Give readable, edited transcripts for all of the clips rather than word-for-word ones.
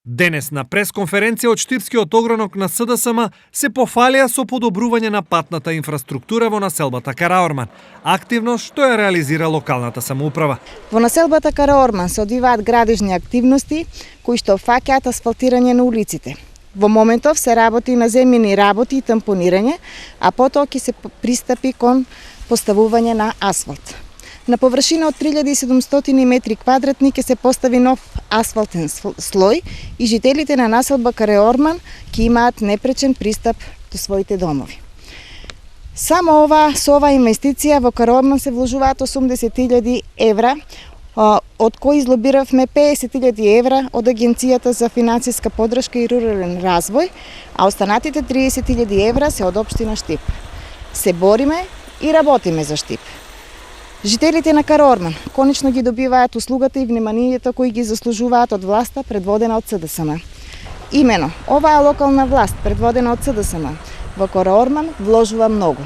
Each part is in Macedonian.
Денес на пресконференција од Штипскиот огранок на СДСМ се пофалија со подобрување на патната инфраструктура во населбата Караорман, активност што ја реализира локалната самоуправа. Во населбата Караорман се одвиваат градежни активности кои што фаќаат асфалтирање на улиците. Во моментов се работи на земјени работи и тампонирање, а потоа ќе се пристапи кон поставување на асфалт. На површина од 3700 метри квадратни ќе се постави нов асфалтен слој и жителите на населба Караорман ќе имаат непречен пристап до своите домови. Само со оваа инвестиција во Караорман се вложуваат 80.000 евра, од кои излобиравме 50.000 евра од Агенцијата за финансиска поддршка и рурален развој, а останатите 30.000 евра се од општина Штип. Се бориме и работиме за Штип. Жителите на Караорман конечно ги добиваат услугата и вниманието кои ги заслужуваат од власта предводена од СДСМ. Имено, оваа локална власт предводена од СДСМ во Караорман вложува многу.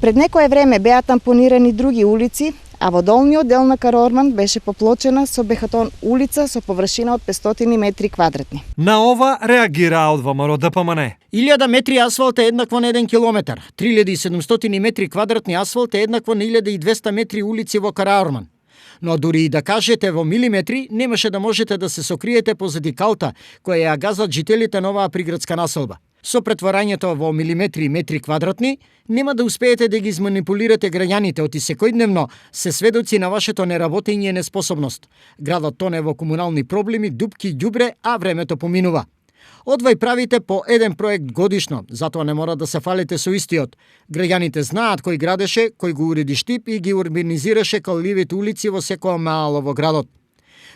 Пред некое време беа тампонирани други улици, а во долниот дел на Караорман беше поплочена со бехатон улица со површина од 500 метри квадратни. На ова реагира од ВМРО ДПМН. 1000 метри асфалт е еднакво на 1 километар. 3700 метри квадратни асфалт е еднакво на 1200 метри улици во Караорман. Но дури и да кажете во милиметри, немаше да можете да се сокриете позади калта која ја газат жителите на оваа приградска населба. Со претворањето во милиметри и метри квадратни, нема да успеете да ги изманипулирате граѓаните, оти секојдневно се сведоци на вашето неработење и неспособност. Градот тоне во комунални проблеми, дупки, ѓубре, а времето поминува. Одвај правите по еден проект годишно, затоа не мора да се фалите со истиот. Граѓаните знаат кој градеше, кој го уреди Штип и ги урбанизираше калливите улици во секоја мало во градот.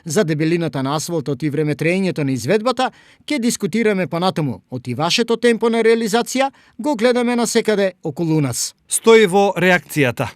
За дебелината на асфалтот и времетрењето на изведбата ќе дискутираме понатаму. Оти вашето темпо на реализација го гледаме насекаде околу нас. Стои во реакцијата.